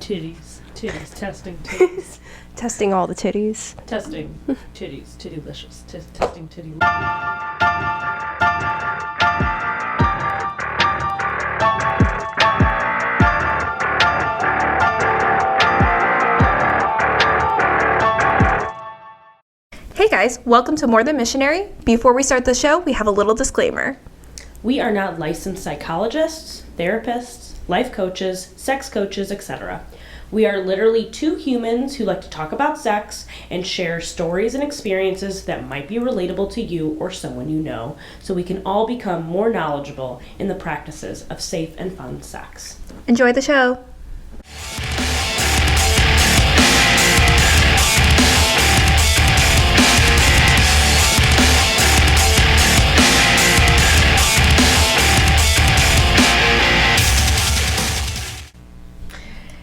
Titties. Titties. Testing titties. Testing all the titties. Testing titties. Tittylicious. Testing titty. Hey guys, welcome to More Than Missionary. Before we start the show, we have a little disclaimer. We are not licensed psychologists, therapists, life coaches, sex coaches, etc. We are literally two humans who like to talk about sex and share stories and experiences that might be relatable to you or someone you know, so we can all become more knowledgeable in the practices of safe and fun sex. Enjoy the show.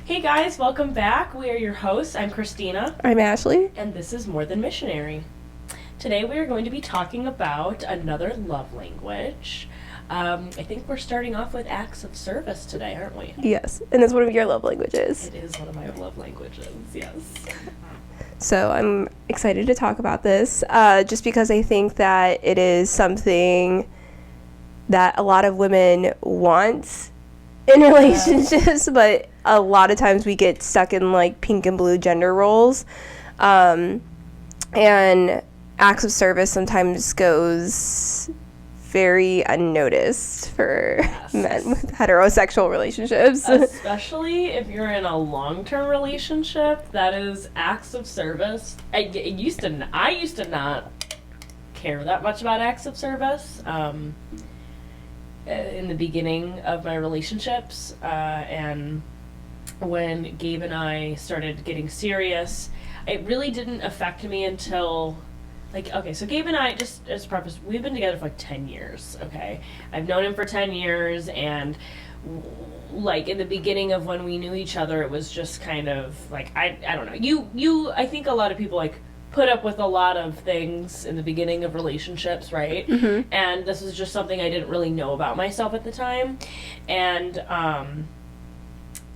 Hey guys, welcome back. We are your hosts. I'm Christina. I'm Ashley. And this is More Than Missionary. Today we are going to be talking about another love language. I think we're starting off with acts of service today, aren't we? Yes, and it's one of your love languages. It is one of my love languages, yes. So I'm excited to talk about this, just because I think that it is something that a lot of women want in relationships, but a lot of times we get stuck in like pink and blue gender roles, and acts of service sometimes goes very unnoticed for men with heterosexual relationships. Especially if you're in a long-term relationship, that is acts of service. I used to not care that much about acts of service. In the beginning of my relationships, and when Gabe and I started getting serious, it really didn't affect me until, so Gabe and I, just as a preface, we've been together for like 10 years, okay? I've known him for 10 years, and in the beginning of when we knew each other, it was just kind of, I don't know, I think a lot of people, put up with a lot of things in the beginning of relationships, right? Mm-hmm. And this was just something I didn't really know about myself at the time. And I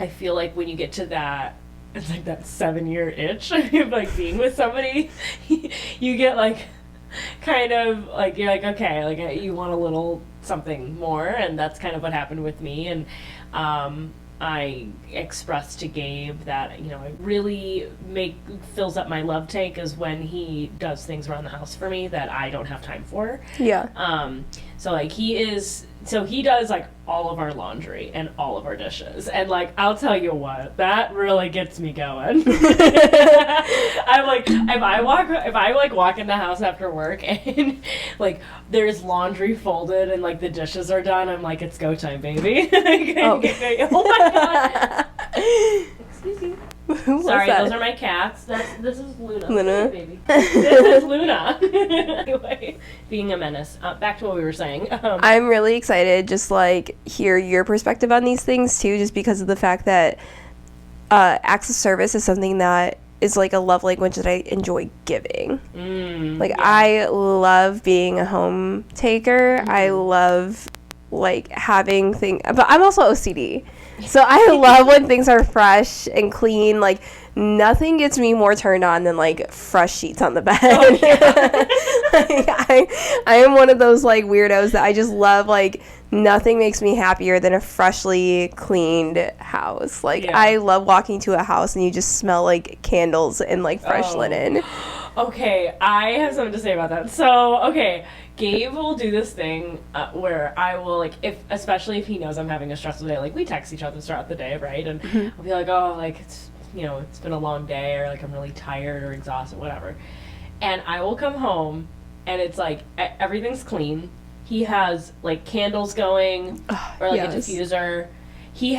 feel like when you get to that, it's like that 7-year itch of being with somebody, you get kind of you're okay, you want a little something more, and that's kind of what happened with me. And I expressed to Gabe that, it really fills up my love tank is when he does things around the house for me that I don't have time for. Yeah. He does all of our laundry and all of our dishes, and I'll tell you what, that really gets me going. I'm if I walk in the house after work and there's laundry folded and the dishes are done, I'm it's go time, baby. Oh my god. Excuse me. Sorry, those are my cats. This is Luna. Luna. Hey, baby. This is Luna. Anyway, being a menace. Back to what we were saying. I'm really excited just hear your perspective on these things too, just because of the fact that acts of service is something that is a love language that I enjoy giving. Yeah. I love being a home taker. Mm-hmm. I love having things, but I'm also OCD. So I love when things are fresh and clean. Nothing gets me more turned on than fresh sheets on the bed. Oh, yeah. I am one of those weirdos that I just love. Nothing makes me happier than a freshly cleaned house. Yeah. I love walking to a house and you just smell like candles and fresh linen. Okay, I have something to say about that. So, okay, Gabe will do this thing where I will, especially if he knows I'm having a stressful day, we text each other throughout the day, right? And Mm-hmm. I'll be like, oh, it's, it's been a long day, or I'm really tired or exhausted, whatever. And I will come home, and it's everything's clean. He has, candles going, or, yes. a diffuser. He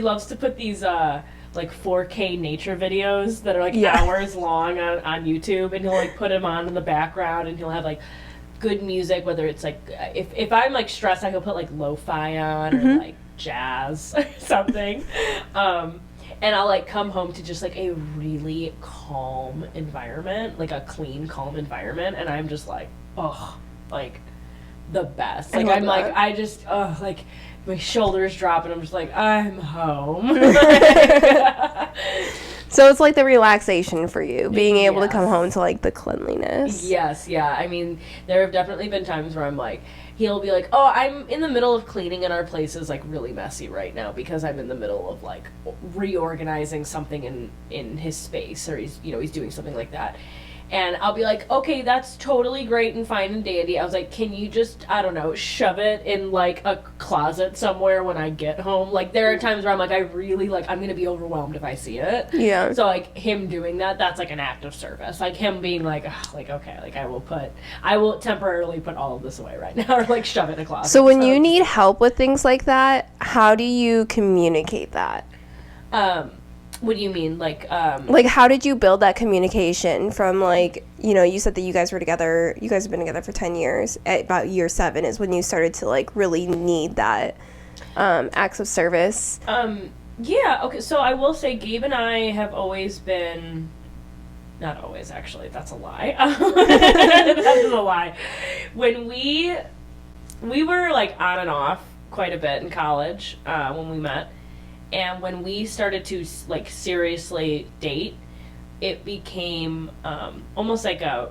loves to put these, 4K nature videos that are hours long on YouTube, and he'll put them on in the background, and he'll have good music, whether it's if I'm stressed, I can put lo-fi on, mm-hmm. or jazz or something, and I'll come home to just a really calm environment, a clean, calm environment, and I'm just the best. I just my shoulders drop and I'm just I'm home. So it's like the relaxation for you, being able to come Yes. home to like the cleanliness. Yes, yeah. I mean, there have definitely been times where I'm like, he'll be like, "Oh, I'm in the middle of cleaning and our place is like really messy right now because I'm in the middle of like reorganizing something in his space, or he's doing something like that." And I'll be like, "Okay, that's totally great and fine and dandy." I was like, "Can you just, I don't know, shove it in like a closet somewhere when I get home?" Like there are times where I'm like, I really like, I'm going to be overwhelmed if I see it. Yeah. So like him doing that, that's like an act of service. Like him being like, "Ugh, like okay, like I will temporarily put all of this away right now," or like shove it in a closet. So when you need help with things like that, how do you communicate that? What do you mean? Like How did you build that communication from like, you said that you guys have been together for 10 years. At about year 7 is when you started to like really need that acts of service. yeah, okay, so I will say Gabe and I have always been, not always actually, that's a lie. That is a lie. When we were like on and off quite a bit in college when we met. And when we started to like seriously date, it became almost like I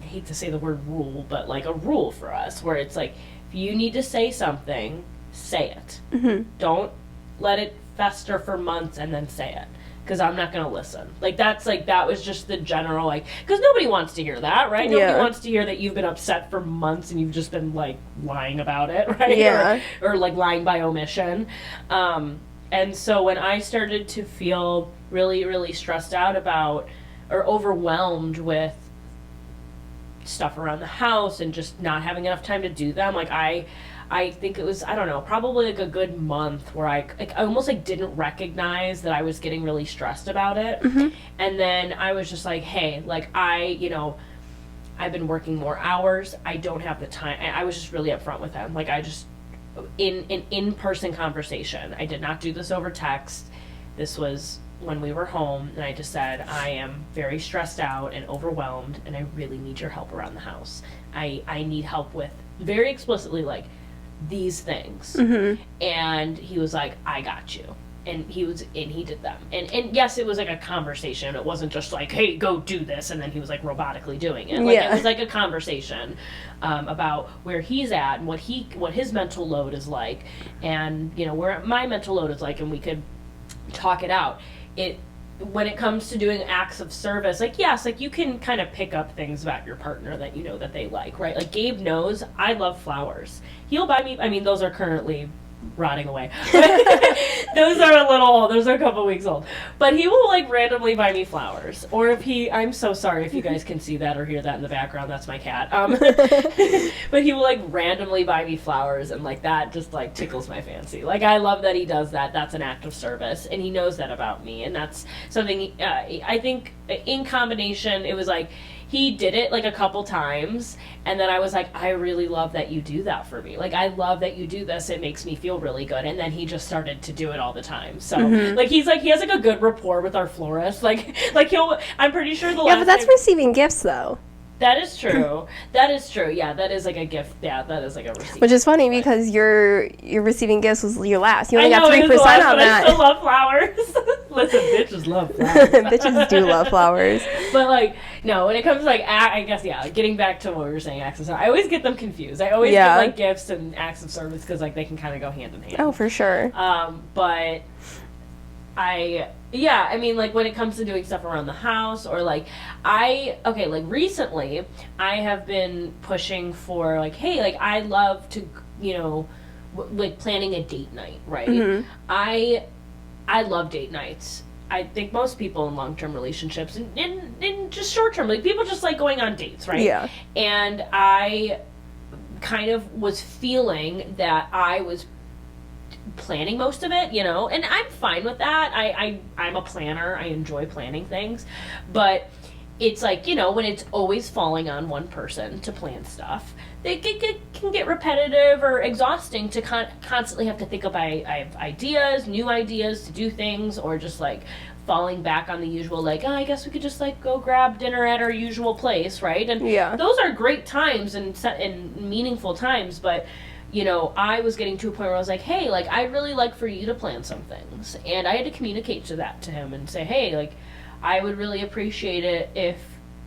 hate to say the word rule, but like a rule for us, where it's like, if you need to say something, say it. Mm-hmm. Don't let it fester for months and then say it, because I'm not going to listen. Like that was just the general, like, because nobody wants to hear that, right? Nobody wants to hear that you've been upset for months and you've just been like lying about it, right? Yeah. Or like lying by omission. And so when I started to feel really, really stressed out about, or overwhelmed with stuff around the house and just not having enough time to do them, like I think it was, I don't know, probably like a good month where I almost like didn't recognize that I was getting really stressed about it. Mm-hmm. And then I was just like, hey, like I've been working more hours. I don't have the time. I was just really upfront with him. Like I just, in an in-person conversation, I did not do this over text. This was when we were home, and I just said, I am very stressed out and overwhelmed, and I really need your help around the house. I need help with, very explicitly, like, these things. Mm-hmm. And he was like, I got you. And he did them. And yes, it was like a conversation. It wasn't just like, hey, go do this, and then he was like robotically doing it. Like, it was like a conversation about where he's at and what his mental load is like, and where my mental load is like, and we could talk it out. When it comes to doing acts of service, like, yes, like, you can kind of pick up things about your partner that you know that they like, right? Like, Gabe knows I love flowers. He'll buy me, I mean, those are currently rotting away. Those are a couple weeks old. But he will, like, randomly buy me flowers. Or if I'm so sorry if you guys can see that or hear that in the background, that's my cat. But he will, like, randomly buy me flowers, and, like, that just, like, tickles my fancy. Like, I love that he does that. That's an act of service, and he knows that about me, and that's something, I think, in combination, it was, like, he did it like a couple times, and then I was like, I really love that you do that for me. Like, I love that you do this. It makes me feel really good. And then he just started to do it all the time. So, like, he has like a good rapport with our florist. Like I'm pretty sure Yeah, but that's receiving gifts, though. That is true. That is true. Yeah, that is like a gift. Yeah, that is like a receipt. Which is funny because your receiving gifts was your last. You only got 3% on that. I still love flowers. Listen, bitches love flowers. Bitches do love flowers. But like, no, when it comes to like, I guess, yeah, getting back to what we were saying, acts of service, I always get them confused. I always get like gifts and acts of service because like they can kind of go hand in hand. Oh, for sure. But I mean, like, when it comes to doing stuff around the house, or, like, like, recently, I have been pushing for, like, hey, like, I love to, like, planning a date night, right? Mm-hmm. I love date nights. I think most people in long-term relationships, and just short-term, like, people just like going on dates, right? Yeah. And I kind of was feeling that I was planning most of it, and I'm fine with that. I'm a planner. I enjoy planning things, but it's like, when it's always falling on one person to plan stuff, it can get repetitive or exhausting to constantly have to think of ideas, new ideas to do things, or just like falling back on the usual, like, I guess we could just like go grab dinner at our usual place, right? And those are great times and meaningful times, but you know, I was getting to a point where I was like, hey, like, I'd really like for you to plan some things. And I had to communicate to him and say, hey, like, I would really appreciate it if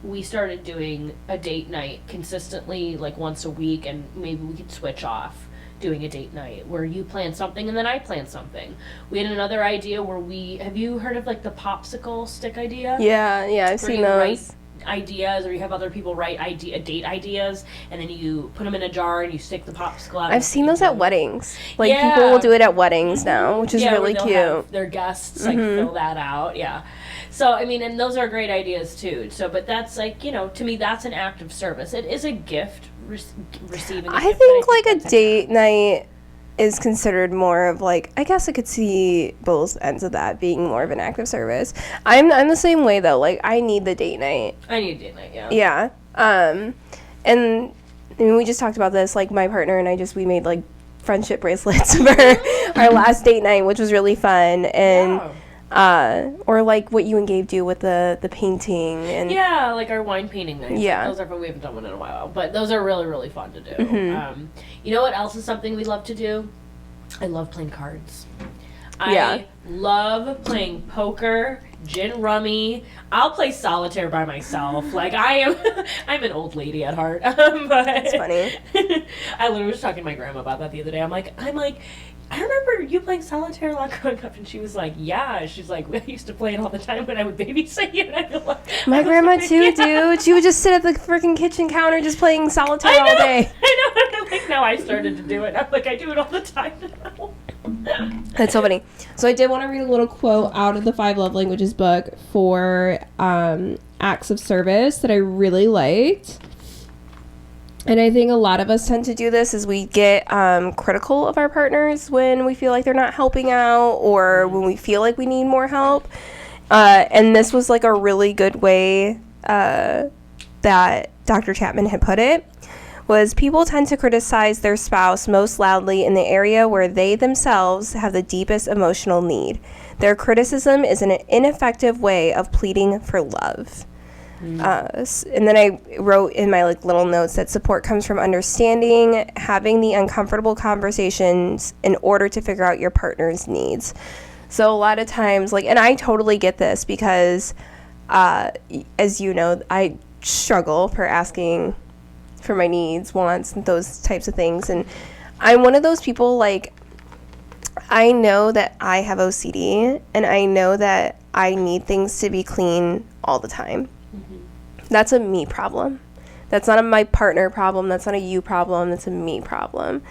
we started doing a date night consistently, like, once a week, and maybe we could switch off doing a date night where you plan something and then I plan something. We had another idea where have you heard of, like, the popsicle stick idea? Yeah, I've seen those. Ideas, or you have other people write date ideas, and then you put them in a jar and you stick the popsicle out. I've seen those at weddings. Like, people will do it at weddings now, which is really cute. Have their guests like fill that out. Yeah. So I mean, and those are great ideas too. So, but that's like, you know, to me, that's an act of service. It is a gift receiving. I think like a date night is considered more of like, I guess I could see both ends of that being more of an act of service. I'm the same way though. Like, I need the date night. I need a date night, yeah. Yeah. And I mean, we just talked about this, like my partner and we made like friendship bracelets for our last date night, which was really fun. And or like what you and Gabe do with the painting, and yeah, like our wine painting nights. Yeah, those are fun. We haven't done one in a while, but those are really, really fun to do. Mm-hmm. You know what else is something we love to do? I love playing cards. I love playing poker, gin rummy. I'll play solitaire by myself. Like, I'm an old lady at heart. But that's funny. I literally was talking to my grandma about that the other day. I'm like, I remember you playing solitaire a lot growing up, and she was like, yeah. She's like, I used to play it all the time when I would babysit you, and I feel like... My grandma too, dude. She would just sit at the freaking kitchen counter just playing solitaire all day. I know. Like, now I started to do it. I'm like, I do it all the time now. That's so funny. So I did want to read a little quote out of the 5 Love Languages book for acts of service that I really liked. And I think a lot of us tend to do this, is we get critical of our partners when we feel like they're not helping out, or when we feel like we need more help. And this was like a really good way that Dr. Chapman had put it, was people tend to criticize their spouse most loudly in the area where they themselves have the deepest emotional need. Their criticism is an ineffective way of pleading for love. And then I wrote in my like little notes that support comes from understanding, having the uncomfortable conversations in order to figure out your partner's needs. So a lot of times, like, and I totally get this because, as you know, I struggle for asking for my needs, wants, and those types of things. And I'm one of those people, like, I know that I have OCD, and I know that I need things to be clean all the time. That's a me problem. That's not a my partner problem. That's not a you problem. That's a me problem.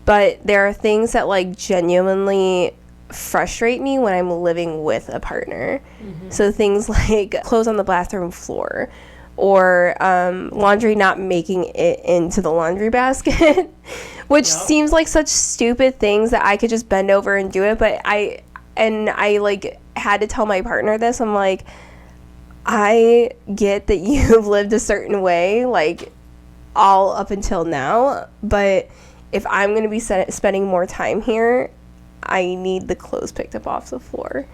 But there are things that like genuinely frustrate me when I'm living with a partner. So things like clothes on the bathroom floor, or laundry not making it into the laundry basket, which seems like such stupid things that I could just bend over and do it. But I like had to tell my partner this. I'm like, I get that you've lived a certain way, like, all up until now, but if I'm going to be spending more time here, I need the clothes picked up off the floor.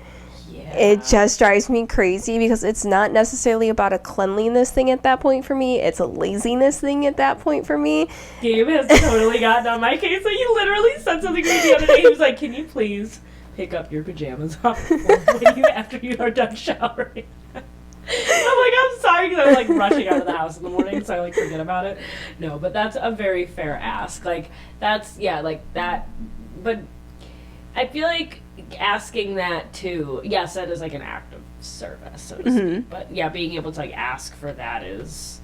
Yeah. It just drives me crazy because it's not necessarily about a cleanliness thing at that point for me. It's a laziness thing at that point for me. Gabe has totally gotten on my case. So he literally said something to me the other day. He was like, can you please pick up your pajamas off the floor after you are done showering? I'm like, I'm sorry, because I'm like rushing out of the house in the morning, so I like forget about it. No, but that's a very fair ask. Like, that's, yeah, like that. But I feel like asking that too, yes, that is like an act of service, so to speak. But yeah, being able to like ask for that is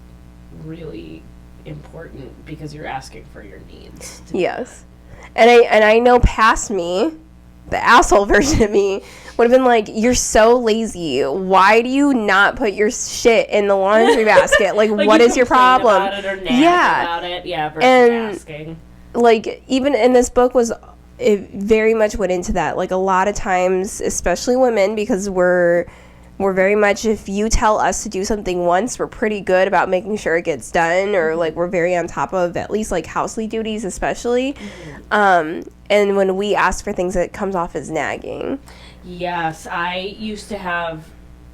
really important because you're asking for your needs. Yes. And I know past me, the asshole version of me would have been like, you're so lazy. Why do you not put your shit in the laundry basket? Like, like what is your problem? About it or about it. Yeah, versus and asking. Like, even in this book it very much went into that. Like, a lot of times, especially women, because we're very much, if you tell us to do something once, we're pretty good about making sure it gets done, or like we're very on top of at least like housely duties especially. And when we ask for things, it comes off as nagging. Yes, I used to have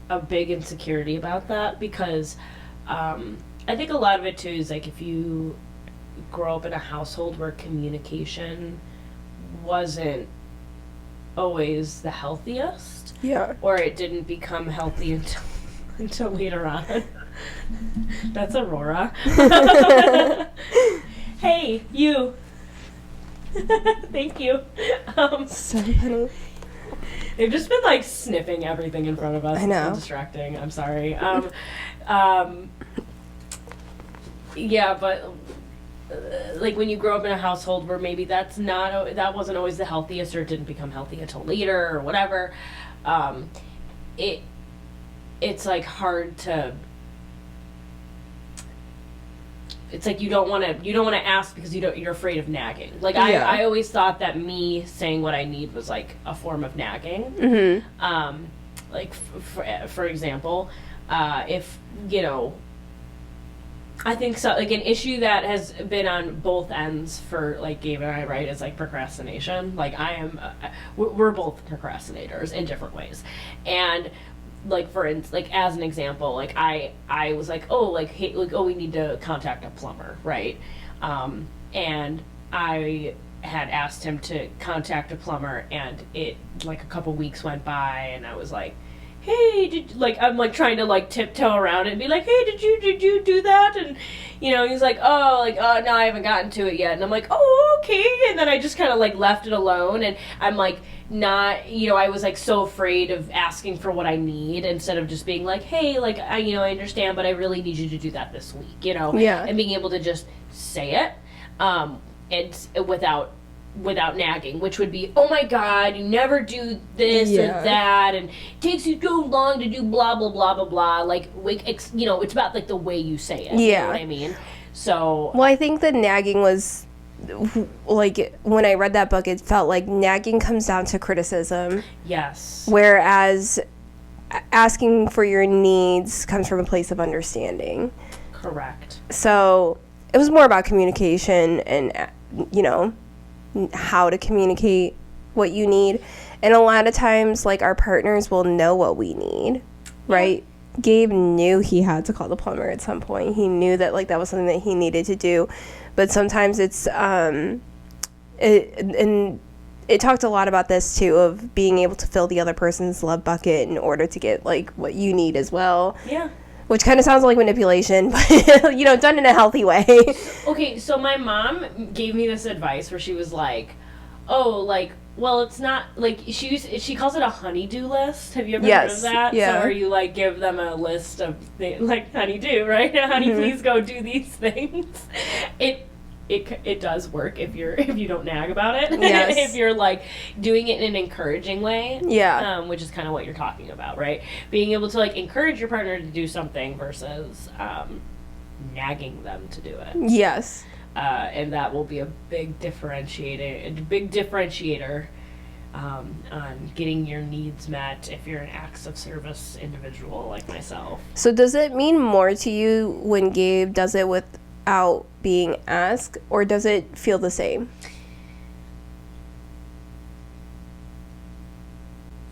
a big insecurity about that because I think a lot of it too is like if you grow up in a household where communication wasn't always the healthiest, Yeah. or it didn't become healthy until later on. That's Aurora. Hey, you. Thank you. So funny. They've just been like sniffing everything in front of us. I know. It's been distracting. I'm sorry. Yeah, but like when you grow up in a household where maybe that wasn't always the healthiest, or it didn't become healthy until later, or whatever, it's like hard to. It's like you don't want to ask because you're afraid of nagging. Like Yeah. I always thought that me saying what I need was like a form of nagging. Mm-hmm. Like for example, if I think so. Like an issue that has been on both ends for like Gabe and I, right, is like procrastination. Like we're both procrastinators in different ways, and like for instance, like as an example, like I was like, oh, like hey, like oh, we need to contact a plumber, right? And I had asked him to contact a plumber, and it like a couple weeks went by, and I was like, hey, I'm like trying to like tiptoe around it and be like, hey, did you do that? And he's like, oh, no, I haven't gotten to it yet. And I'm like, oh, okay. And then I just kind of like left it alone, and I'm like not, I was like so afraid of asking for what I need instead of just being like, hey, like I understand, but I really need you to do that this week, Yeah. and being able to just say it, and without nagging, which would be, oh my god, you never do this or that, and it takes you so long to do blah blah blah blah blah. Like, it's about like the way you say it. Yeah. You know what I mean? So. Well, I think the nagging was, like, when I read that book, it felt like nagging comes down to criticism. Yes. Whereas asking for your needs comes from a place of understanding. Correct. So it was more about communication and, how to communicate what you need. And a lot of times, like, our partners will know what we need, right? Gabe knew he had to call the plumber at some point. He knew that, like, that was something that he needed to do. But sometimes it's, and it talked a lot about this, too, of being able to fill the other person's love bucket in order to get, like, what you need as well. Yeah. Which kind of sounds like manipulation, but, done in a healthy way. Okay, so my mom gave me this advice where she was like, oh, like, well, it's not, like, she calls it a honey-do list. Have you ever heard of that? Yeah. So where you, like, give them a list of, like, honey-do, right? Honey, please go do these things. It does work if you don't nag about it. Yes. If you're like doing it in an encouraging way. Yeah. Which is kind of what you're talking about, right? Being able to like encourage your partner to do something versus nagging them to do it. Yes. And that will be a big differentiator on getting your needs met if you're an acts of service individual like myself. So does it mean more to you when Gabe does it without being asked, or does it feel the same?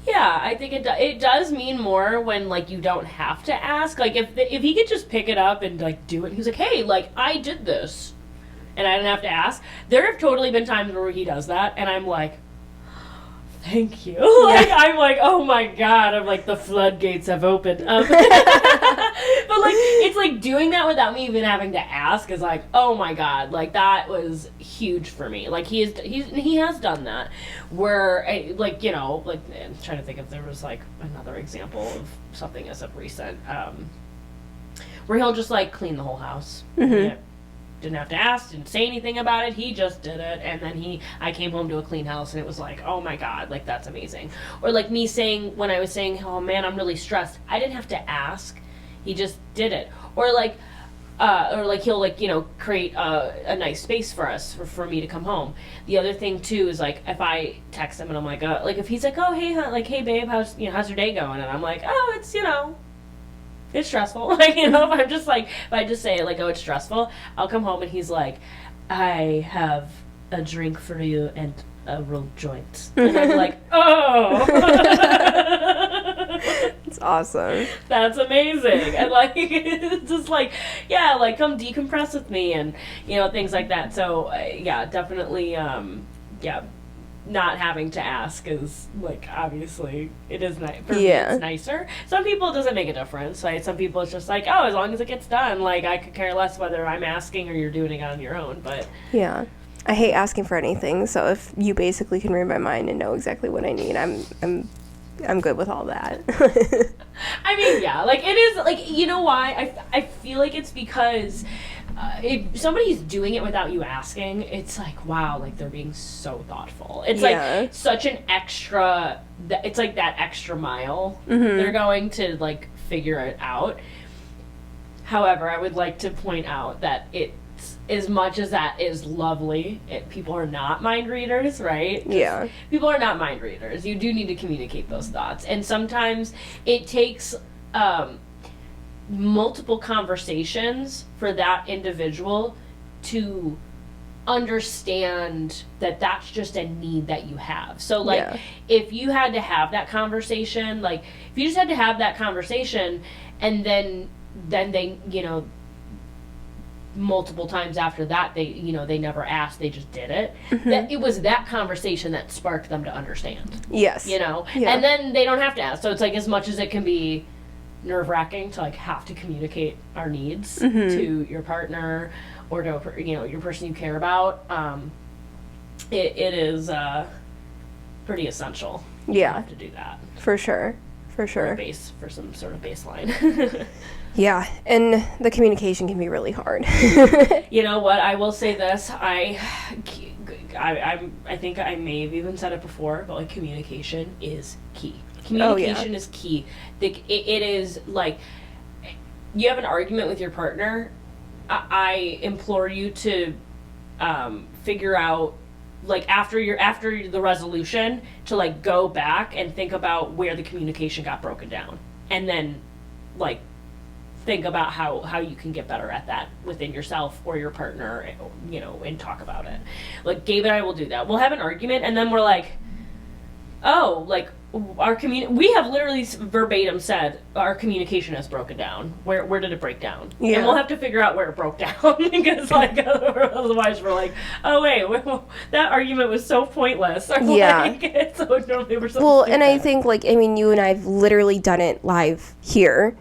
Yeah, I think it does mean more when like you don't have to ask. Like if he could just pick it up and like do it, he's like, hey, like I did this, and I didn't have to ask. There have totally been times where he does that, and I'm like, thank you. Like I'm like, oh my god, I'm like the floodgates have opened. But like it's like doing that without me even having to ask is like, oh my god, like that was huge for me. Like he has done that where I'm trying to think if there was like another example of something as of recent where he'll just like clean the whole house. Mm-hmm. Didn't have to ask, didn't say anything about it, he just did it, and then I came home to a clean house, and it was like, oh my god, like that's amazing. Or like me saying, when I was saying, oh man, I'm really stressed, I didn't have to ask, he just did it. Or like he'll like, create a nice space for us, for me to come home. The other thing too is like, if I text him and I'm like if he's like, oh hey, hey babe, how's your day going? And I'm like, oh, it's, it's stressful. Like, if I'm just like, if I just say like, oh, it's stressful, I'll come home and he's like, I have a drink for you and a rolled joint. And I'm like, oh. It's awesome. That's amazing. And like, it's just like, yeah, like come decompress with me and, you know, things like that. So yeah, definitely, yeah, not having to ask is like, obviously it is nice. For me, it's nicer. Some people it doesn't make a difference. Like some people it's just like, oh, as long as it gets done, like I could care less whether I'm asking or you're doing it on your own. But yeah. I hate asking for anything, so if you basically can read my mind and know exactly what I need, I'm good with all that. I mean, yeah, like it is, like, you know why? I feel like it's because if somebody's doing it without you asking, it's like, wow, like they're being so thoughtful. It's like such an extra, it's like that extra mile they're going to like figure it out. However, I would like to point out that as much as that is lovely, people are not mind readers, right? Yeah. People are not mind readers. You do need to communicate those thoughts. And sometimes it takes multiple conversations for that individual to understand that that's just a need that you have. So, like, if you had to have that conversation, like, if you just had to have that conversation and then they, you know, multiple times after that they never asked, they just did it, that it was that conversation that sparked them to understand, you know. And then they don't have to ask. So it's like, as much as it can be nerve-wracking to like have to communicate our needs to your partner or to, you know, your person you care about, it is pretty essential to do that, for sure for some sort of baseline. Yeah, and the communication can be really hard. You know what? I will say this. I think I may have even said it before, but like communication is key. Communication is key. It is like, you have an argument with your partner, I implore you to figure out, like, after the resolution, to like go back and think about where the communication got broken down, and then like think about how you can get better at that within yourself or your partner, you know, and talk about it. Like, Gabe and I will do that. We'll have an argument, and then we're like, oh, like, we have literally verbatim said our communication has broken down. Where did it break down? Yeah. And we'll have to figure out where it broke down, because like otherwise we're like, oh wait, that argument was so pointless. Or, like, so normally we're so stupid. And I think, like, I mean, you and I've literally done it live here,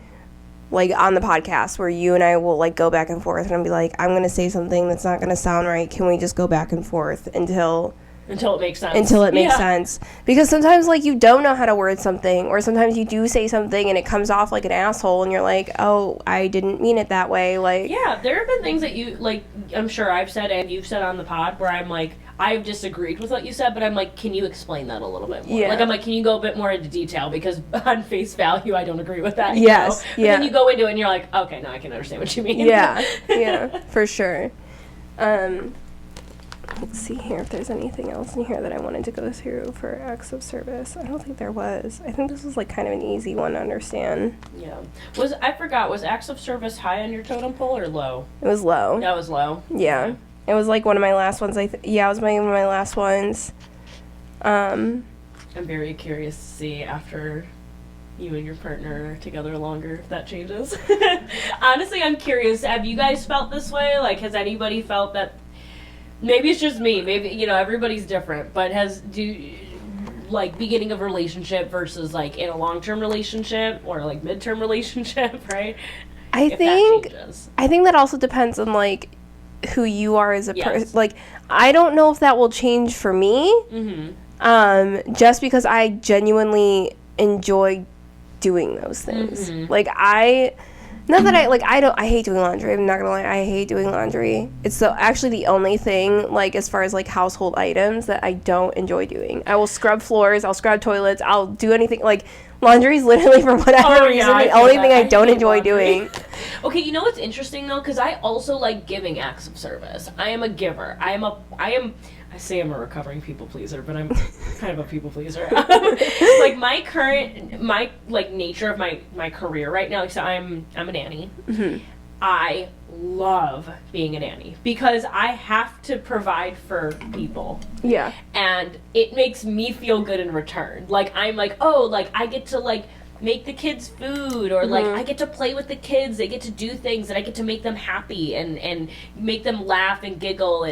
like on the podcast, where you and I will like go back and forth, and I'll be like, I'm gonna say something that's not gonna sound right. Can we just go back and forth until it makes sense? Until it makes sense. Because sometimes, like, you don't know how to word something, or sometimes you do say something and it comes off like an asshole, and you're like, oh, I didn't mean it that way. Like, yeah, there have been things that you, like, I'm sure I've said and you've said on the pod where I'm like, I've disagreed with what you said, but I'm like, can you explain that a little bit more? Like, I'm like, can you go a bit more into detail? Because on face value, I don't agree with that. Yes. But then you go into it and you're like, okay, now I can understand what you mean. Yeah, for sure. Let's see here if there's anything else in here that I wanted to go through for acts of service. I don't think there was. I think this was like kind of an easy one to understand. Yeah. Was acts of service high on your totem pole or low? It was low. That was low. Yeah. Okay. It was like one of my last ones. It was one of my last ones. I'm very curious to see after you and your partner are together longer if that changes. Honestly, I'm curious. Have you guys felt this way? Like, has anybody felt that? Maybe it's just me. Maybe, you know, everybody's different. But like, beginning of a relationship versus, like, in a long-term relationship or, like, mid-term relationship, right? I think that also depends on, like, who you are as a person. Like, I don't know if that will change for me. Just because I genuinely enjoy doing those things. Like, I hate doing laundry. I'm not gonna lie, I hate doing laundry. It's actually the only thing, like, as far as, like, household items that I don't enjoy doing. I will scrub floors, I'll scrub toilets, I'll do anything, like, laundry is literally, for whatever reason, the only thing I don't enjoy doing. Okay, you know what's interesting, though? Because I also like giving acts of service. I am a giver. I say I'm a recovering people pleaser, but I'm kind of a people pleaser. Like, my nature of my career right now, like, so I'm a nanny. I love being a nanny because I have to provide for people. Yeah. And it makes me feel good in return. Like, I'm like, oh, like, I get to, like, make the kids food, or like I get to play with the kids, they get to do things, and I get to make them happy and make them laugh and giggle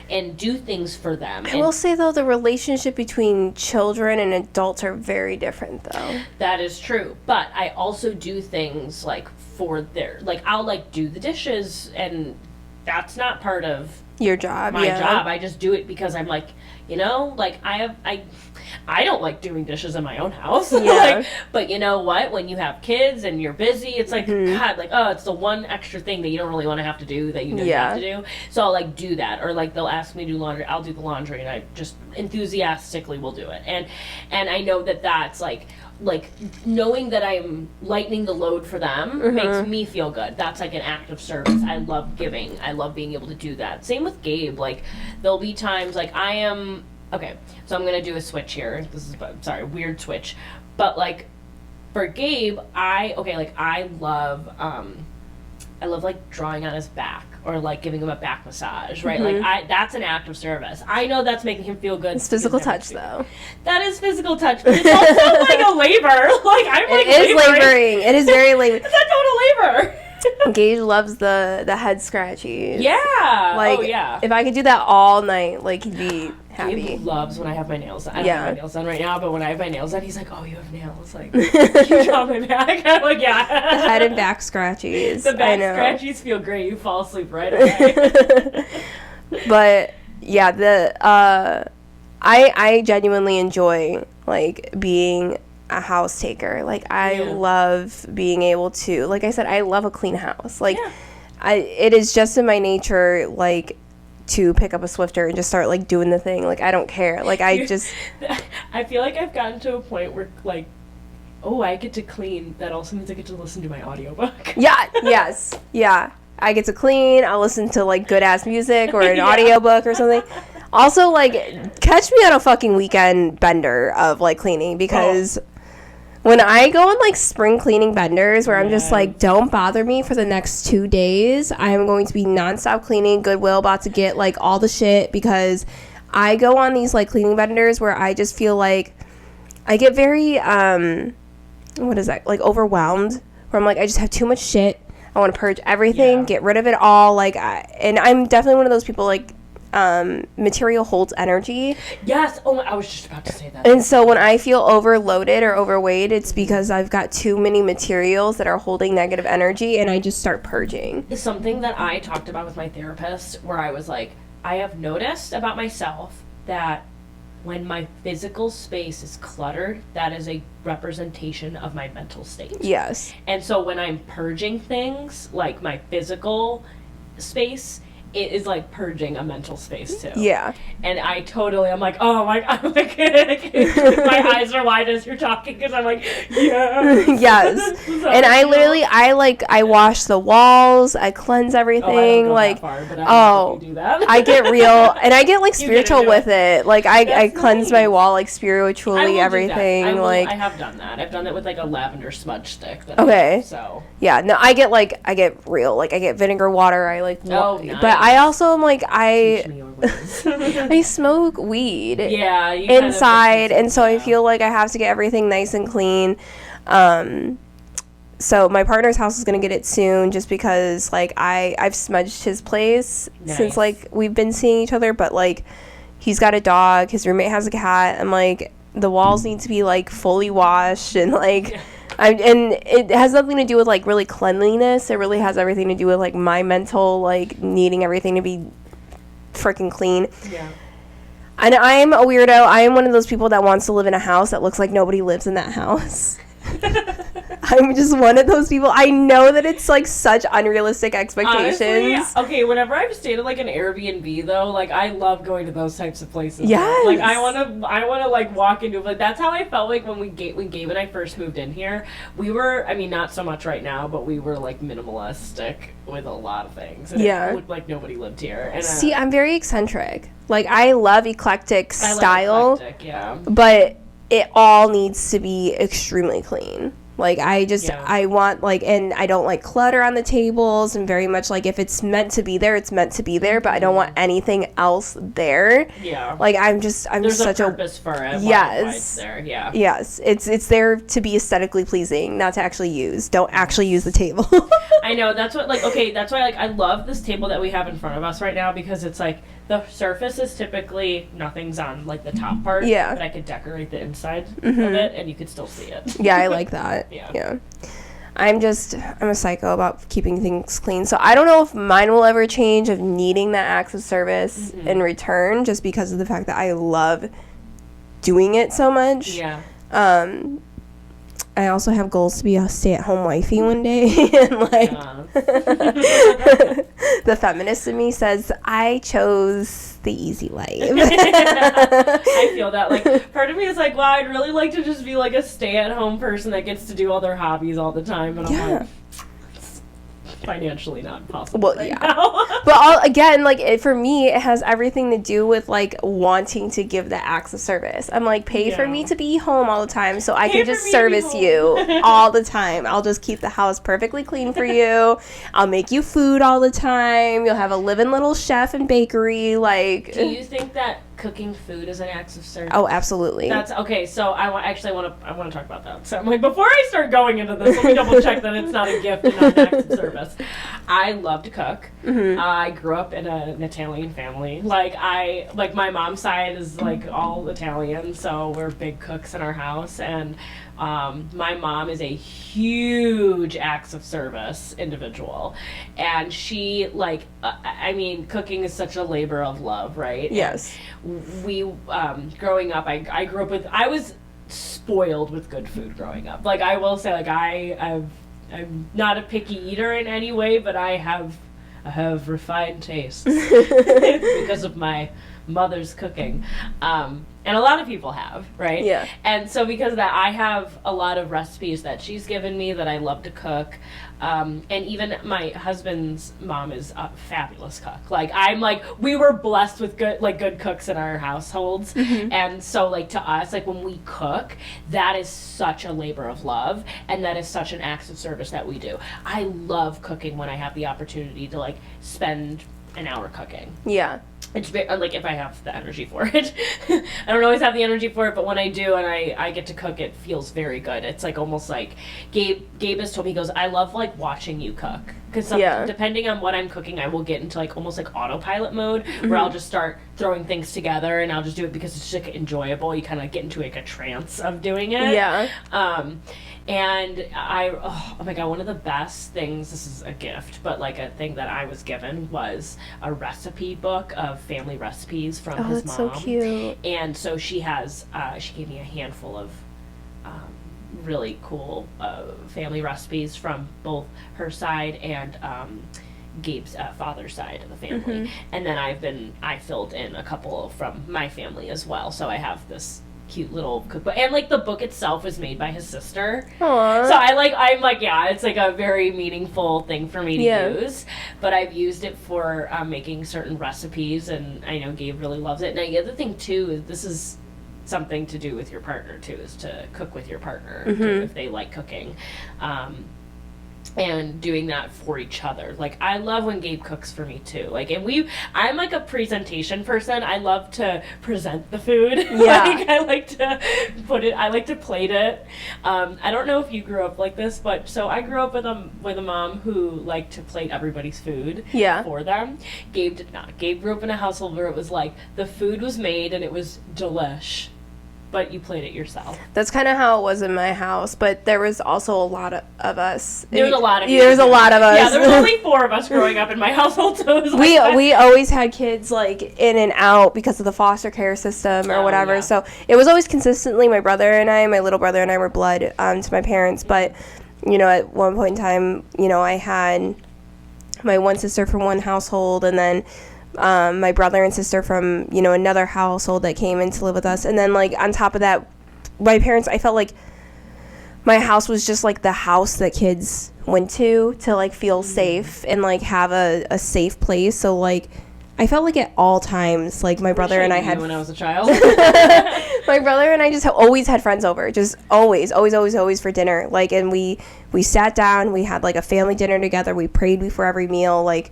and do things for them. I will say though, the relationship between children and adults are very different though. That is true, but I also do things like for their, like I'll like do the dishes, and that's not part of Your job. my job. I just do it because I'm like, you know, like I don't like doing dishes in my own house. Yeah. Like, but you know what? When you have kids and you're busy, it's like, God, like, oh, it's the one extra thing that you don't really want to have to do that you know you have to do. So I'll like do that. Or like they'll ask me to do laundry. I'll do the laundry, and I just enthusiastically will do it. And I know that that's like knowing that I'm lightening the load for them makes me feel good. That's like an act of service. I love giving. I love being able to do that. Same with Gabe. Like there'll be times like okay, so I'm gonna do a switch here. This is, sorry, weird switch. But like for Gabe, I love like drawing on his back, or like giving him a back massage, right? Like that's an act of service. I know that's making him feel good. It's physical touch though. That is physical touch, but it's also like a labor. Like I'm like It is laboring. It is very laboring. It's a total labor. Gage loves the head scratchies. Yeah. Like, oh yeah. if I could do that all night, like he'd be happy. Gabe loves when I have my nails done. I don't have my nails done right now, but when I have my nails done, he's like, "Oh, you have nails? Like, can you draw my back?" I'm like, "Yeah." The head and back scratchies. The back I know. scratchies feel great. You fall asleep right away. But yeah, I genuinely enjoy like being a house taker. Like I love being able to, like I said, I love a clean house. Like it is just in my nature, like, to pick up a Swiffer and just start like doing the thing. Like I don't care. Like I feel like I've gotten to a point where like, oh, I get to clean. That also means I get to listen to my audiobook. Yeah. I get to clean. I'll listen to like good ass music or an audiobook or something. Also, like, catch me on a fucking weekend bender of like cleaning, because when I go on like spring cleaning benders where I'm just like, don't bother me for the next 2 days, I am going to be nonstop cleaning. Goodwill about to get like all the shit, because I go on these like cleaning benders where I just feel like I get very what is that, like overwhelmed, where I'm like, I just have too much shit. I want to purge everything, get rid of it all. Like, and I'm definitely one of those people, like, material holds energy. Yes. Oh, I was just about to say that. And so when I feel overloaded or overweight, it's because I've got too many materials that are holding negative energy, and I just start purging. It's something that I talked about with my therapist, where I was like, I have noticed about myself that when my physical space is cluttered, that is a representation of my mental state. Yes. And so when I'm purging things, like my physical space, it is like purging a mental space too. Yeah. And I'm like, oh my, I'm like, my eyes are wide as you're talking, because I'm like, yeah. Yes. And I wash the walls, I cleanse everything. I get real, and I get like spiritual with it. Like I cleanse my wall like spiritually, everything. I have done that. I've done it with like a lavender smudge stick. So. Yeah, no, I get real. Like I get vinegar water. I like. Nice. But I also am like I smoke weed. Yeah. Inside, and so I feel like I have to get everything nice and clean. So my partner's house is gonna get it soon, just because like I've smudged his place since like we've been seeing each other. But like he's got a dog, his roommate has a cat, and like the walls need to be like fully washed, and like. And it has nothing to do with like really cleanliness. It really has everything to do with like my mental, like needing everything to be freaking clean. Yeah. And I'm a weirdo. I am one of those people that wants to live in a house that looks like nobody lives in that house. I'm just one of those people. I know that it's like such unrealistic expectations. Honestly, okay, whenever I've stayed at like an Airbnb though, like I love going to those types of places. Yes. Like I wanna like walk into it. Like that's how I felt like when Gabe and I first moved in here. We were, I mean, not so much right now, but we were like minimalistic with a lot of things. And it looked like nobody lived here. And, see, I'm very eccentric. Like I love eclectic style. Eclectic, yeah. But it all needs to be extremely clean. Like, I want, like, and I don't like clutter on the tables, and very much like, if it's meant to be there, it's meant to be there, but I don't want anything else there. Yeah. Like, I'm There's such a purpose for it. Yes. Why it's there. Yeah. Yes, it's there to be aesthetically pleasing, not to actually use. Don't actually use the table. I know, that's what, like, okay, that's why, like, I love this table that we have in front of us right now, because it's like, the surface is typically, nothing's on, like, the top part. Yeah. But I could decorate the inside of it, and you could still see it. Yeah, I like that. Yeah. I'm a psycho about keeping things clean. So I don't know if mine will ever change of needing that acts of service in return, just because of the fact that I love doing it so much. Yeah. I also have goals to be a stay-at-home wifey one day, and like the feminist in me says I chose the easy life. I feel that, like, part of me is like, wow, I'd really like to just be like a stay-at-home person that gets to do all their hobbies all the time, but I'm like, it's financially not possible now. But again, like, for me, it has everything to do with like wanting to give the acts of service. I'm like, pay for me to be home all the time, so I can just service you all the time. I'll just keep the house perfectly clean for you. I'll make you food all the time. You'll have a living little chef and bakery. Like, do you think that cooking food is an act of service? Oh, absolutely. That's okay. So I want to talk about that. So I'm like, before I start going into this, let me double check that it's not a gift and not an act of service. I love to cook. I grew up in an Italian family. Like, my mom's side is like all Italian, so we're big cooks in our house. And my mom is a huge acts of service individual, and she, like, I mean, cooking is such a labor of love, right? Yes. And we, growing up, I grew up with, I was spoiled with good food growing up. Like, I will say, like, I'm not a picky eater in any way, but I have refined tastes because of my mother's cooking. And a lot of people have, right? Yeah. And so because of that, I have a lot of recipes that she's given me that I love to cook. And even my husband's mom is a fabulous cook. Like, we were blessed with good cooks in our households. And so, like, to us, like, when we cook, that is such a labor of love, and that is such an act of service that we do. I love cooking when I have the opportunity to, like, spend an hour cooking. Yeah. It's like, if I have the energy for it. I don't always have the energy for it, but when I do and I get to cook, it feels very good. It's like almost like Gabe has told me, he goes, I love, like, watching you cook, because depending on what I'm cooking, I will get into, like, almost like autopilot mode, where I'll just start throwing things together, and I'll just do it because it's just, like, enjoyable. You kind of get into, like, a trance of doing it. And oh my god, one of the best things, this is a gift, but, like, a thing that I was given was a recipe book of family recipes from his mom. Oh, that's so cute. And so she has, she gave me a handful of really cool family recipes from both her side and Gabe's father's side of the family. And then I filled in a couple from my family as well. So I have this cute little cookbook, and, like, the book itself was made by his sister. Aww. So I'm like, yeah, it's like a very meaningful thing for me to use. But I've used it for making certain recipes, and I know Gabe really loves it. And the other thing too is, this is something to do with your partner too, is to cook with your partner too, if they like cooking. And doing that for each other. Like, I love when Gabe cooks for me too. Like, and I'm like a presentation person. I love to present the food. Like, I like to plate it. I don't know if you grew up like this, but so I grew up with a mom who liked to plate everybody's food for them. Gabe did not. Gabe grew up in a household where it was like, the food was made and it was delish, but you played it yourself. That's kind of how it was in my house, but there was also a lot of us. There was a lot of you. There was a lot of us. Yeah, there was only 4 of us growing up in my household, so it was like we always had kids, like, in and out because of the foster care system or whatever. Yeah. So it was always consistently my little brother and I were blood to my parents. But, you know, at one point in time, you know, I had my one sister from one household, and then my brother and sister from, you know, another household that came in to live with us. And then, like, on top of that, my parents, I felt like my house was just like the house that kids went to like feel safe and like have a safe place. So, like, I felt like at all times, like, my brother and I had, when I was a child. My brother and I just always had friends over, just always for dinner. Like, and we sat down, we had like a family dinner together. We prayed before every meal, like,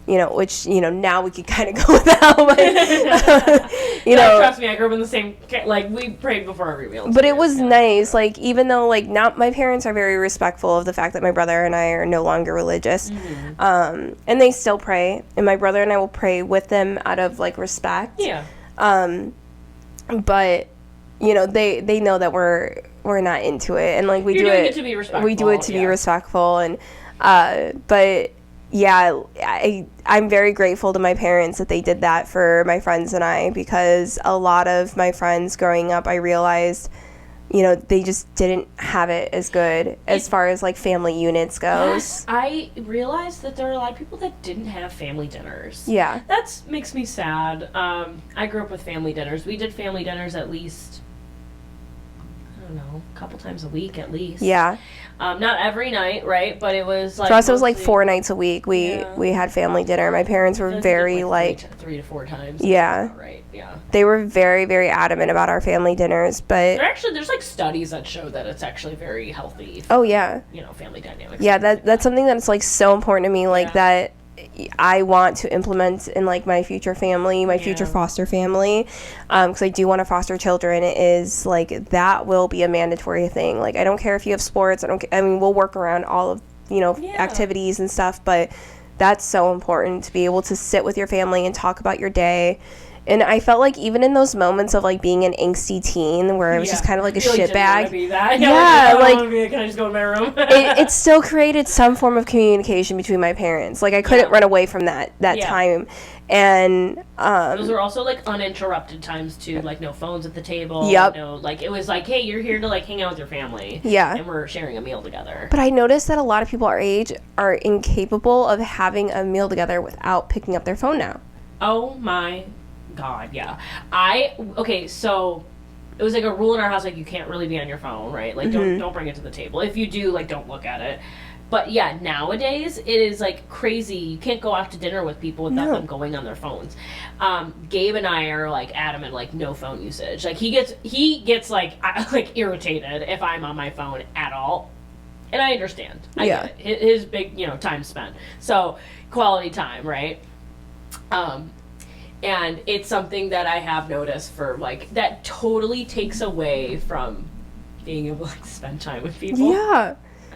you know, which, you know, now we could kind of go without, but, you know. Trust me, I grew up in the same, like, we prayed before every meal. But it was nice, like, even though, like, not, my parents are very respectful of the fact that my brother and I are no longer religious, and they still pray, and my brother and I will pray with them out of, like, respect. Yeah. But, you know, they know that we're not into it, and, like, we do it to be respectful. We do it to be respectful, and, but, yeah, I'm very grateful to my parents that they did that for my friends and I, because a lot of my friends growing up, I realized, you know, they just didn't have it as good as far as, like, family units goes. Yes, I realized that there are a lot of people that didn't have family dinners. Yeah. That makes me sad. I grew up with family dinners. We did family dinners at least, I don't know, a couple times a week at least. Yeah. Not every night, right? But it was like... For us, it was like 4 nights a week. We had family dinner. My parents were very, like... 3 to 4 times. Yeah. Right, yeah. They were very, very adamant about our family dinners, but... There's like studies that show that it's actually very healthy. Oh, yeah. You know, family dynamics. Yeah, that's something that's, like, so important to me, like, that I want to implement in, like, my future family, my future foster family, because I do want to foster children. It is, like, that will be a mandatory thing. Like, I don't care if you have sports. I mean, we'll work around all of, you know, activities and stuff, but that's so important to be able to sit with your family and talk about your day. And I felt like even in those moments of, like, being an angsty teen where I was just kind of like a shitbag. Yeah, like, can I just go in my room? it still created some form of communication between my parents. Like, I couldn't run away from that time. And those were also, like, uninterrupted times too, like, no phones at the table. Yep. No, like, it was like, hey, you're here to, like, hang out with your family. Yeah. And we're sharing a meal together. But I noticed that a lot of people our age are incapable of having a meal together without picking up their phone now. Oh my God, yeah. So it was like a rule in our house, like, you can't really be on your phone, right? Like, don't bring it to the table. If you do, like, don't look at it. But yeah, nowadays it is like crazy. You can't go out to dinner with people without them going on their phones. Gabe and I are like adamant, like, no phone usage. Like, he gets like irritated if I'm on my phone at all. And I understand. I get it. His big, you know, time spent. So quality time, right? And it's something that I have noticed for, like, that totally takes away from being able to, like, spend time with people. Yeah.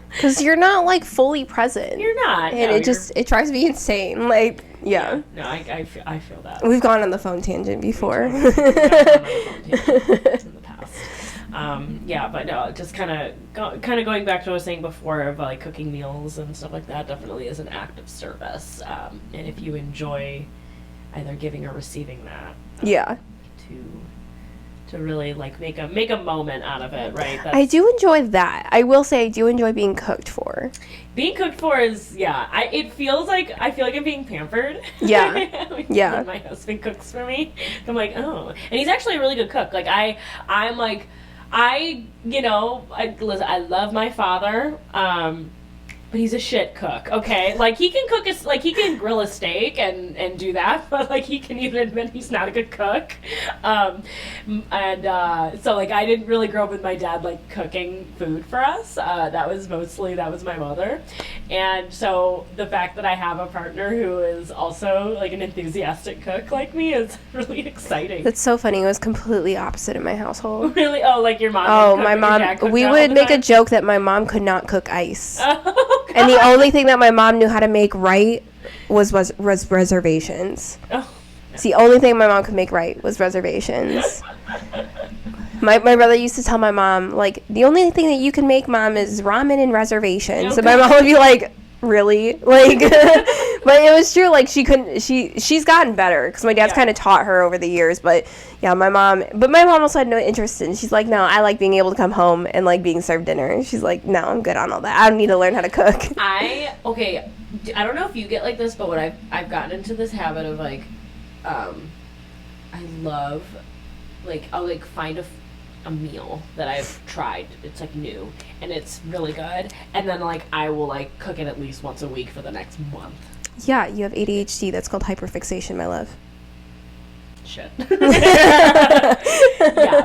Because you're not, like, fully present. You're not. And it drives me insane. Like, yeah. No, I feel that. We've gone on the phone tangent before. In the past. But no, just kind of going back to what I was saying before of, like, cooking meals and stuff like that definitely is an act of service. And if you enjoy either giving or receiving that, to really, like, make a moment out of it, right? I do enjoy that. I will say I do enjoy being cooked for. Being cooked for is, it feels like, I feel like I'm being pampered. Yeah. When my husband cooks for me, I'm like, oh. And he's actually a really good cook. Like, I'm like, I love my father, but he's a shit cook, okay? Like, he can he can grill a steak and do that, but, like, he can even admit he's not a good cook. So, like, I didn't really grow up with my dad, like, cooking food for us. That was my mother. And so the fact that I have a partner who is also, like, an enthusiastic cook like me is really exciting. That's so funny. It was completely opposite in my household. Really? Oh, like your mom? Oh, my mom. We would make a joke that my mom could not cook ice. And the only thing that my mom knew how to make right was reservations. Oh. It's the only thing my mom could make right was reservations. My brother used to tell my mom, like, the only thing that you can make, Mom, is ramen and reservations. And my mom would be like, really? Like, but it was true. Like, she's gotten better because my dad's kind of taught her over the years. But yeah, my mom also had no interest in. She's like, no, I like being able to come home and, like, being served dinner. She's like, no, I'm good on all that. I don't need to learn how to cook. I don't know if you get like this, but what I've gotten into this habit of, like, I love, like, I'll, like, find a meal that I've tried. It's, like, new and it's really good, and then, like, I will, like, cook it at least once a week for the next month. Yeah, you have ADHD. That's called hyperfixation, my love. shit. Yeah,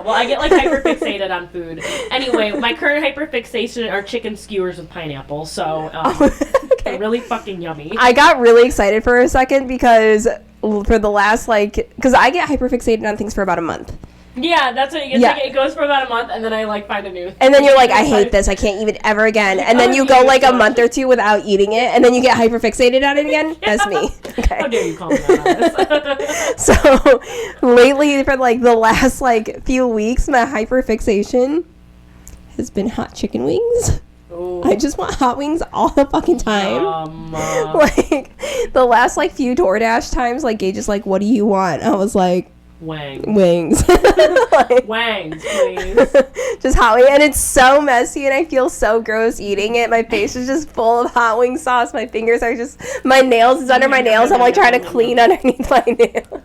well, I get like hyperfixated on food. Anyway, my current hyperfixation are chicken skewers with pineapple, so they're really fucking yummy. I got really excited for a second because for the last, like, because I get hyperfixated on things for about a month. Yeah, that's what it gets. Yeah. Like, it goes for about a month, and then I like find a new. And then you're like, I hate this. I can't eat it ever again. And then you go like a month or two without eating it, and then you get hyperfixated on it again. Yeah. That's me. Okay. How dare you call me out on this? So lately, for like the last like few weeks, my hyperfixation has been hot chicken wings. Ooh. I just want hot wings all the fucking time. Like the last like few DoorDash times, like Gage is like, "What do you want?" I was like, wings. Like, Wangs, please. just hot wing, and it's so messy, and I feel so gross eating it. My face is just full of hot wing sauce. My fingers are just, my nails is under my nails. I'm like trying to clean underneath my nails.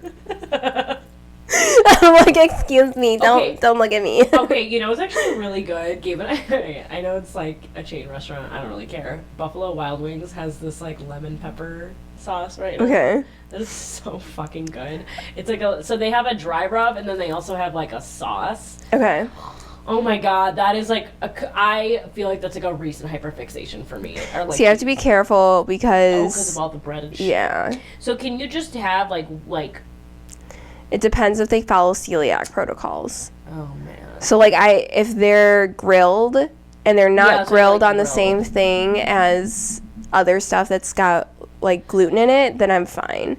I'm like, excuse me, don't look at me. Okay, you know, it's actually really good. Gabe and I know it's like a chain restaurant. I don't really care. Buffalo Wild Wings has this like lemon pepper sauce right now. Okay. This is so fucking good. It's like so they have a dry rub and then they also have like a sauce. Okay. Oh my god, that is like I feel like that's like a recent hyperfixation for me. Or like, So you have to be careful because because of all the bread and shit. Yeah. So can you just have like it depends if they follow celiac protocols. oh man. So like if they're grilled and they're not grilled on the same thing as other stuff that's got like gluten in it, then I'm fine.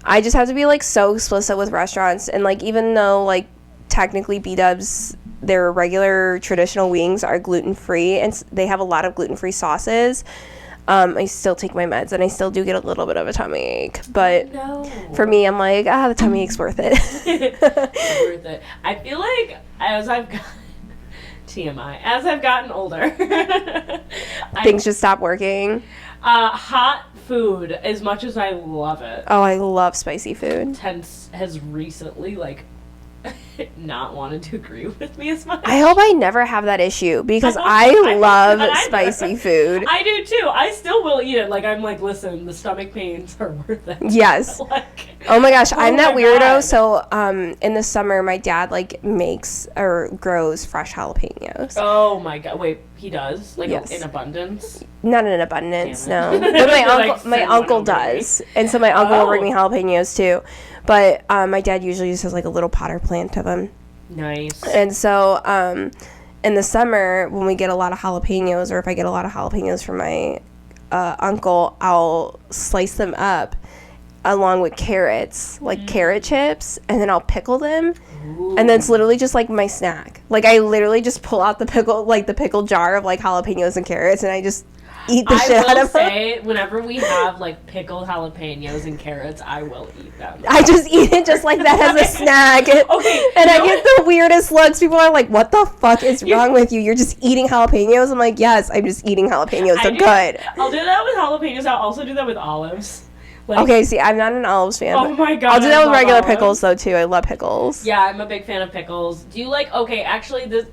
I just have to be like so explicit with restaurants, and like even though like technically B-dubs, their regular traditional wings are gluten-free and they have a lot of gluten-free sauces, I still take my meds and I still do get a little bit of a tummy ache, but for me I'm like, the tummy ache's worth it. Worth it. I feel like as I've gotten TMI, as I've gotten older, things just stop working. Hot food, as much as I love it, Oh, I love spicy food. has recently like not wanted to agree with me as much. I hope I never have that issue because I love spicy food. I do too. I still will eat it. Like I'm like, listen, the stomach pains are worth it. Yes. Like, oh my gosh, I'm that weirdo. God. So in the summer, my dad like makes or grows fresh jalapenos. Oh my god! Wait, he does like Yes. in abundance. Not in abundance, Damn no. it. But Like, my send uncle one over to me. does, and so my uncle will bring Oh. me jalapenos too. But my dad usually just has like a little potter plant of them. Nice. And so in the summer, when we get a lot of jalapenos, or if I get a lot of jalapenos from my uncle, I'll slice them up along with carrots, like carrot chips, and then I'll pickle them. Ooh. And then it's literally just like my snack. Like I literally just pull out the pickle jar of like jalapenos and carrots, and I just eat the shit out I will of them. say, whenever we have like pickled jalapenos and carrots, I will eat them. I just eat it just like that as a snack. Okay, And I you know get the weirdest looks. People are like, what the fuck is wrong with you? You're just eating jalapenos? I'm like, yes, I'm just eating jalapenos. They're good. I'll do that with jalapenos. I'll also do that with olives. Like, Okay, see, I'm not an olives fan. Oh my god. I'll do that I with love regular olives. pickles, though, too. I love pickles. Yeah, I'm a big fan of pickles. Do you like, okay, actually, this,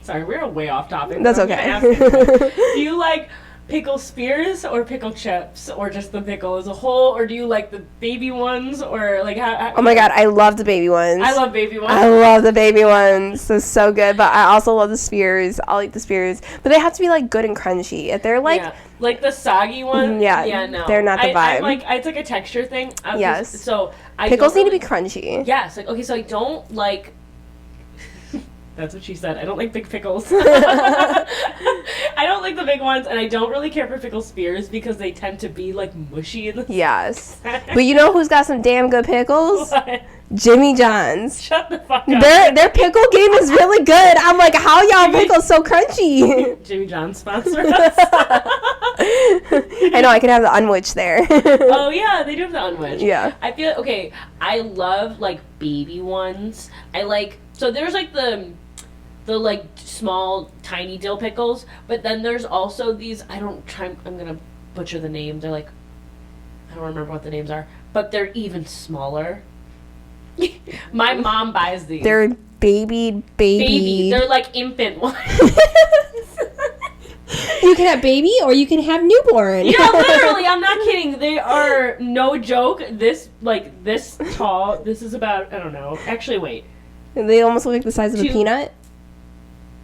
sorry, we're way off topic. That's but I'm okay. gonna ask you, do you like pickle spears or pickle chips, or just the pickle as a whole, or do you like the baby ones, or like how Oh my god, I love the baby ones. I love baby ones. I love the baby ones. They're so good. But I also love the spears. I'll eat the spears. But they have to be like good and crunchy. If they're like, yeah. Like the soggy one. Yeah, no, they're not the I'm vibe. like, it's like a texture thing. Yes. So I pickles don't need to really- be crunchy. Yes. Like, okay, so I don't like. That's what she said. I don't like big pickles. I don't like the big ones, and I don't really care for pickle spears because they tend to be like mushy in the Yes. But you know who's got some damn good pickles? What? Jimmy John's. Shut the fuck up. Their pickle game is really good. I'm like, how y'all pickles so crunchy? Jimmy John sponsor us. I know, I could have the unwitch there. Oh yeah, they do have the unwitch. Yeah. I feel okay. I love like baby ones. I like so there's like the like small tiny dill pickles, but then there's also these. I'm gonna butcher the name. They're like I don't remember what the names are, but they're even smaller. My mom buys these. They're baby. They're like infant ones. You can have baby or you can have newborn. Yeah, literally, I'm not kidding. They are, no joke, this tall. This is about, I don't know. Actually, wait. They almost look like the size of a peanut.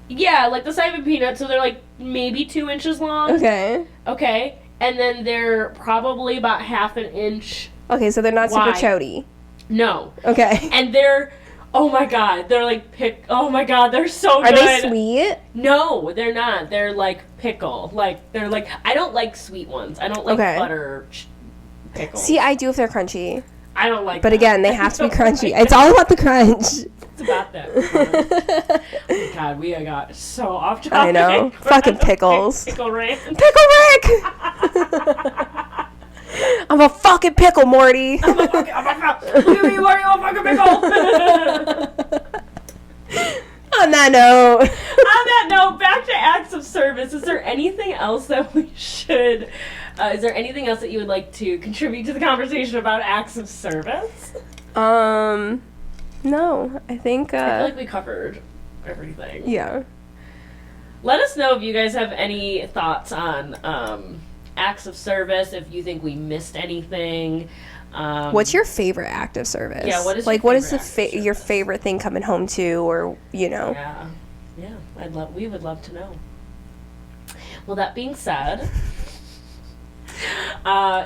Yeah, like the size of a peanut, so they're like maybe 2 inches long. Okay. Okay. And then they're probably about half an inch. Okay, so they're not super wide. chody. No. Okay. And they're, oh my god, they're like oh my god, they're so Are good. they sweet? No, they're not. They're like pickle. Like, they're like, I don't like sweet ones. I don't like butter pickles. See, I do if they're crunchy. I don't like But that. again, they have to be crunchy. Like it's all about the crunch. It's about that. Oh my god, we got so off topic. I know. Fucking pickles. Pickle rant. Pickle Rick! I'm a fucking pickle, Morty. Look at me, you are a fucking pickle. On that note. On that note, back to acts of service. Is there anything else that we should... is there anything else that you would like to contribute to the conversation about acts of service? No. I think, I feel like we covered everything. Yeah. Let us know if you guys have any thoughts on acts of service, if you think we missed anything. What's your favorite act of service? Yeah, what is like, your what is favorite your favorite thing coming home to, or, you know? Yeah, we would love to know. Well, that being said,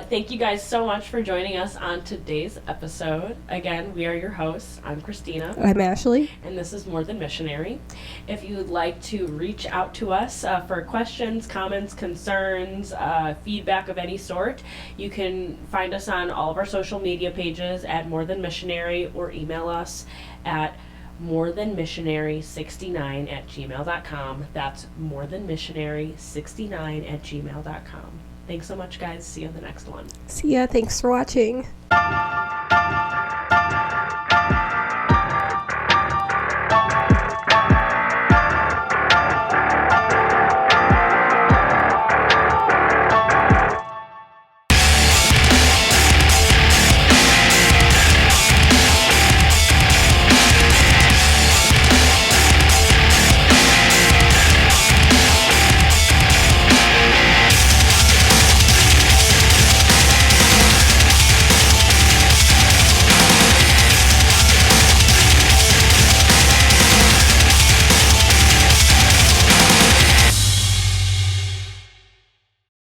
thank you guys so much for joining us on today's episode. Again, we are your hosts. I'm Christina. I'm Ashley. And this is More Than Missionary. If you would like to reach out to us for questions, comments, concerns, feedback of any sort, you can find us on all of our social media pages at More Than Missionary, or email us at morethanmissionary69@gmail.com. That's morethanmissionary69@gmail.com. Thanks so much, guys. See you on the next one. See ya. Thanks for watching.